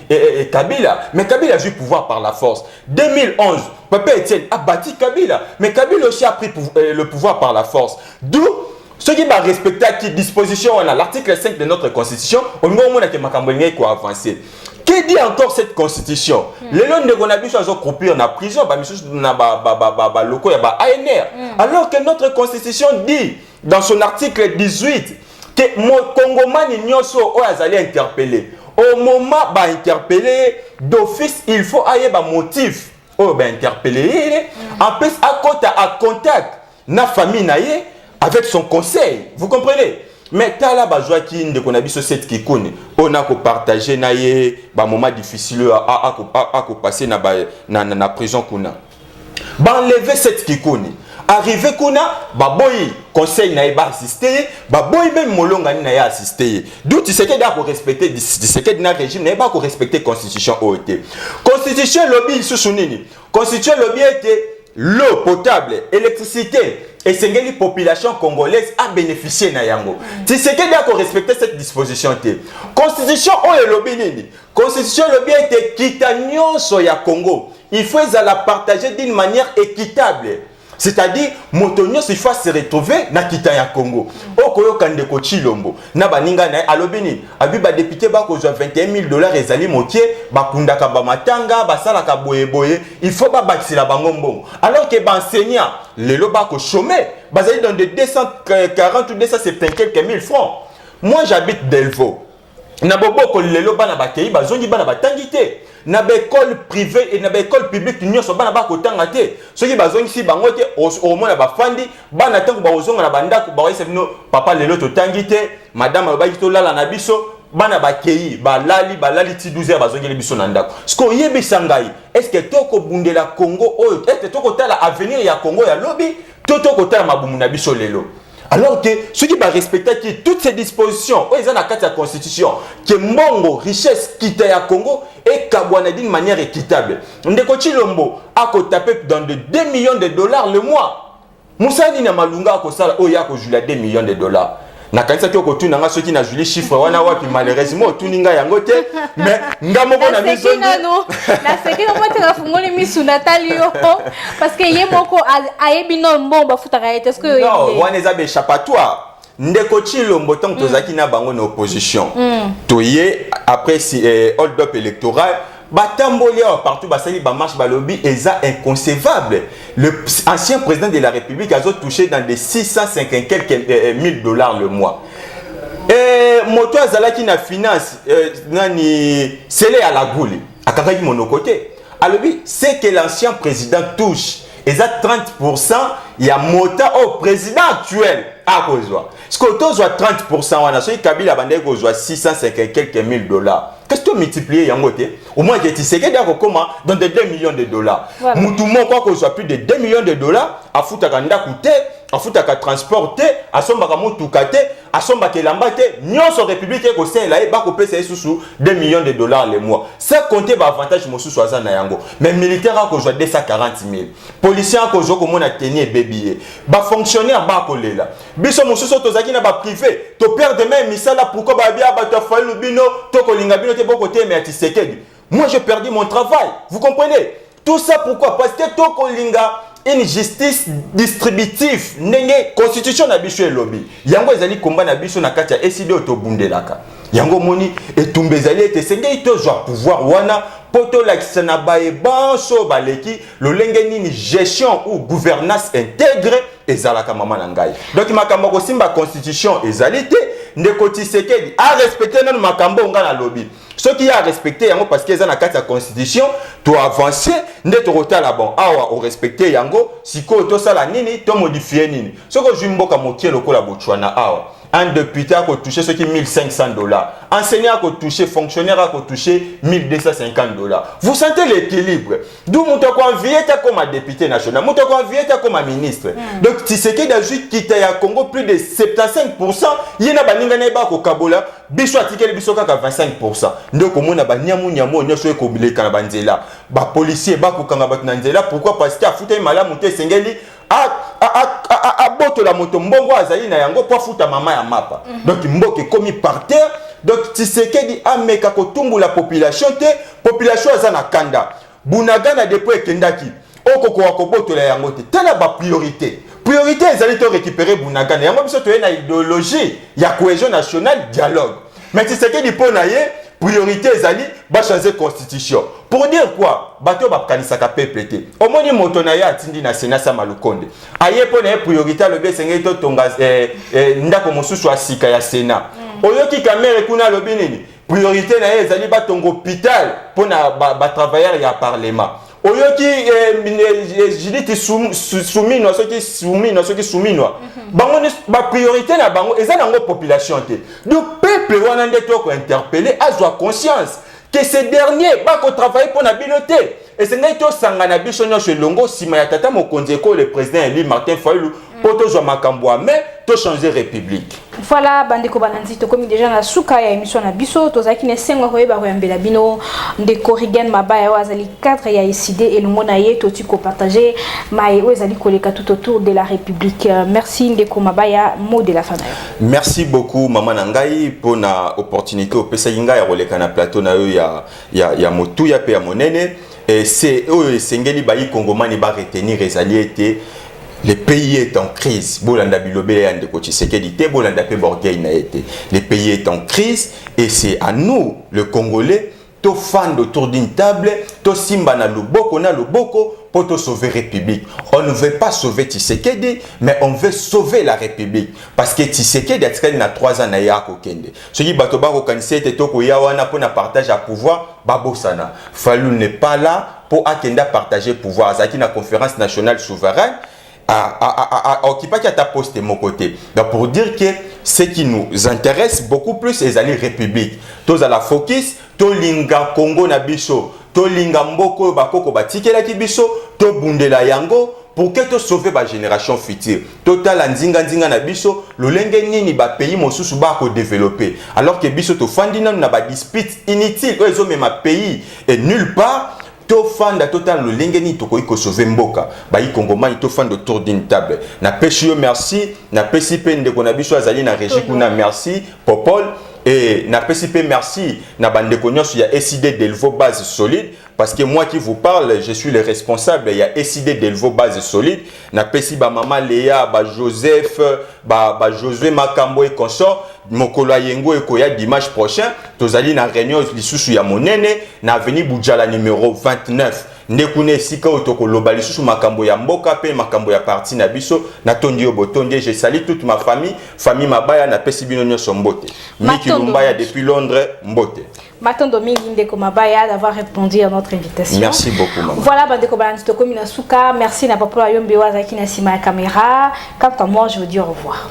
Kabila, mais Kabila a eu pouvoir par la force. 2011, Papa Etienne a bâti Kabila, mais Kabila aussi a pris le pouvoir par la force. D'où ce qui va respecter la disposition, on a l'article 5 de notre constitution, au moment où on a avancé. Que dit encore cette constitution? Les lois de Gonabi sont croupis en prison, alors que notre constitution dit dans son article 18 que mon Congomani nyoso o azali interpellé. Au moment ba interpellé d'office, il faut avoir un motif. Oh ben interpellé. En plus à côté à contact na famille naye avec son conseil. Vous comprenez? Mais tala bazwa ki ndeko na biso set ki kone on a ko partager na ye ba moment difficile a ko passer na prison kuna ba enlever set ki kone arrivé kuna ba boy conseil na ye ba assister ba boy même molonga ni na ye assister d'où tu sais que da ko respecter tu sais que na régime na ba ko respecter constitution OT constitution lobby sous nini constitution lobby était l'eau potable électricité et c'est que la population congolaise a bénéficié na yango. Tu sais que d'accord respecter cette disposition té. Constitution o le lobby nini. Constitution lobby était quitanyon so ya Congo. Il faut la partager d'une manière équitable. C'est-à-dire motonyo il faut se retrouver na kita ya Congo. Okoyo kandeko Chilombo. Na baninga na alobini. Abi ba député ba ko $21,000 ezali mokie ba kundaka ba matanga ba salaka boye. Il faut ba bakisila bango. Alors que ba enseignant les ba ko chômer, basé dans de 240 ou 270 quelques mille francs. Moi j'habite Delvaux. Na bobo ko lelo bana bakei bazongi bana batangité. Na école privée et na école publique nyonso bana ba ko tangate. Soki bazongi si bango te au moins ba fandi bana tango ba ozonga na banda ko ba no papa lelo to tangité, madame ba to lala na biso bana bakei balali ti 12 heures bazongi le biso na ndako. Sko yebisa ngai, est-ce que toko bundela Congo oyo, est-ce que toko tala avenir ya Congo ya lobi, toko tala mabumu na biso lelo. Alors que ceux qui va respecter toutes ces dispositions, ils ont la carte de la constitution, que Mongo, richesse, quitte à Congo, et Kabouana d'une manière équitable. Ndeko Chilombo a tapé dans de 2 millions de dollars le mois. Moussa Nina Malunga a kosala, oh ya ko jula 2 millions de dollars. Na kanisa ki okotu nanga soki na juli chiffre wana wapi malheureusement tuninga yango te mais ngamo na miso
na seki no mote ka fungoli misu natalio parce que ye moko ayebi no mbomba futaka ete est-ce que
non wana eza be échappatoire ndeko Chilombo tant tozaki na bango na opposition toye après si hold up électoral batamboli partout basali ba marche balobi eza inconcevable. Le ancien président de la République a touché dans des 650 quelques $1000 le mois. Et moto azalaki na finance nani sele à la goule akakaki monokoté. Alobi c'est que l'ancien président touche eza 30% ya mota au président actuel a kozwa. Ce que tozwa 30% wana so Kabila bande kozwa 650 quelques $1000. Qu'est-ce que tu multiplies yango te? Au moins que tu sais que d'accord comment dans de 2 millions de dollars. Moutoumon quoi qu'on soit plus de 2 millions de dollars à foutaka ndakoute, à foutaka transporter, à sombaka motukate, à sombaka lambate, nyonso république ko sen la ba ko pesa sous 2 millions de dollars le mois. Ça compter ba avantage mosu soza na yango. Mais militaire a ko joa 240 000. Policier a ko joa ko mona tenir bébier. Ba fonctionnaire ba ko lela. Biso mosu so tozaki na ba privé, to perdre même misala pourquoi ba bia ba to fa lubino, to ko linga bino te boko te mais Tshisekedi. Moi j'ai perdu mon travail. Vous comprenez? Tout ça pourquoi? Parce que to ko linga une justice distributive nenge constitution na biso lobby yango ezali komba na biso na kati ya ECD otobundelaka yango moni etumbezali ete senge to joa pouvoir wana poto lakisa na bae banso baleki lolenge nini gestion ou gouvernance intègre ezalaka mama na ngai donc makambo ko simba constitution ezali te ndeko Tshisekedi a respecter non makambo nga na lobby. Ce qui a respecté yango parce qu'ils ont la carte de la constitution, tu avancer, ne te retala bon, awa o respecter yango, siko to sala nini, to modifier nini. Ce que jumbo ka mokie loko la Botswana awa. Un député a touché ce qui est $1,500. Enseignant a touché, fonctionnaire a touché $1,250. Vous sentez l'équilibre. D'où mon to envié comme un député national, mon to envié comme un ministre. Donc tu sais que dans le qui à Congo plus de 75%, il y a baninga na ba ko kabola, biso atike biso ka 25%. Donc on a ba nyamu nyoso ko bileka na banzela. Ba policier ba ko kanga ba nzela, pourquoi parce que afuta malamu te sengeli a boto la moto mbongo azali na yango po futa mama ya mapa. Donc mboke komi par terre. Donc Tshisekedi ameka ko tumbu la population te population azana kanda. Bunaga na depo ekendaki. Okoko wakoboto la yango te. Tala ba priorité. Priorité ezali to récupérer Bunaga. Yango biso to na idéologie ya cohésion nationale dialogue. Mais Tshisekedi po na ye priorité ezali ba changer constitution. Pour dire quoi? Bato ba kanisaka peuple te. Omoni moto na ya atindi na Sénat sa Malukonde. Aye po na priorité le besenge to tonga ndako mosusu asika ya Sénat. Oyoki kamere kuna lobi nini? Priorité na ye ezali ba tongo hôpital pour na ba travailleurs ya parlement. oyoki jiditi soumino soki soumino soki soumino bango ba priorité na bango eza nango population te du peuple wana nde to ko interpeller azwa conscience que ces derniers bako travailler pour na binoté et c'est ngaito sangana biso nyosho longo sima ya tata mokonzi ko le président Eli Martin Fayulu pour to zo makambo mais to changer république.
Voilà bandeko balanzi to komi déjà na suka ya émission na biso to zaki ne sengo koyeba koyambela bino ndeko Rigen Mabaya wazali cadre ya ICD et le mona ye to tiko partager mai wazali koleka tout autour de la république. Merci ndeko Mabaya, mot de la fin.
Merci beaucoup maman Nangai pour na opportunité au pesa yinga ya koleka na plateau na yo ya motu ya pe ya monene et c'est eux sengeli bayi kongomani ba retenir ezali été le pays est en crise. Bolanda Bilobe yande ko Tshisekedi te bolanda pe Borgay na été. Le pays est en crise et c'est à nous le Congolais to fan autour d'une table to simba na luboko pour te sauver République. On ne veut pas sauver Tshisekedi mais on veut sauver la République parce que Tshisekedi a tkali na 3 ans na ya ko kende. Ce qui bato ba ko kanise te to ko ya wana pour na partage à pouvoir babosana. Fayulu n'est pas là pour akenda partager pouvoir. Azaki na conférence nationale souveraine occupé qui a ta poste de mon côté. Donc pour dire que ce qui nous intéresse beaucoup plus c'est la République. Tous à la focus, to linga Congo na biso, to linga mboko bakoko batikela ki biso, to bundela yango pour que to sauver ba génération future. Total nzinga na biso, lo lenge nini ba pays mosusu ba ko développer. Alors que biso to fandina na ba dispute inutile, ozo même pays et nulle part. To fanda total le lengeni to ko sauver mboka ba yi kongomani to fanda autour d'une table na pesi yo merci na pesi pe ndeko na biso azali na régie kuna merci Popol et na pesi pe merci na bandeko nyonso ya SID Delvo base solide parce que moi qui vous parle je suis le responsable il y a SID Delvo base solide na pesi ba mama Léa ba Joseph ba Josué Makambo et consort mokolo yengo ekoya dimanche prochain tozali na réunion lisusu ya monene na avenue Boudjala numéro 29 ndekune sika otoko loba lisusu makambo ya mboka pe makambo ya parti na biso na tondi obotonde. Je salue toute ma famille Mabaya na pesi bino nyonso mbote Miki Lumbaya depuis Londres mbote
Matondo mingi ndeko Mabaya d'avoir répondu à notre invitation.
Merci beaucoup maman.
Voilà bandeko balanzi to komi na suka, merci na papa Yombe wazaki na sima ya caméra. Quant à moi je vous dis au revoir.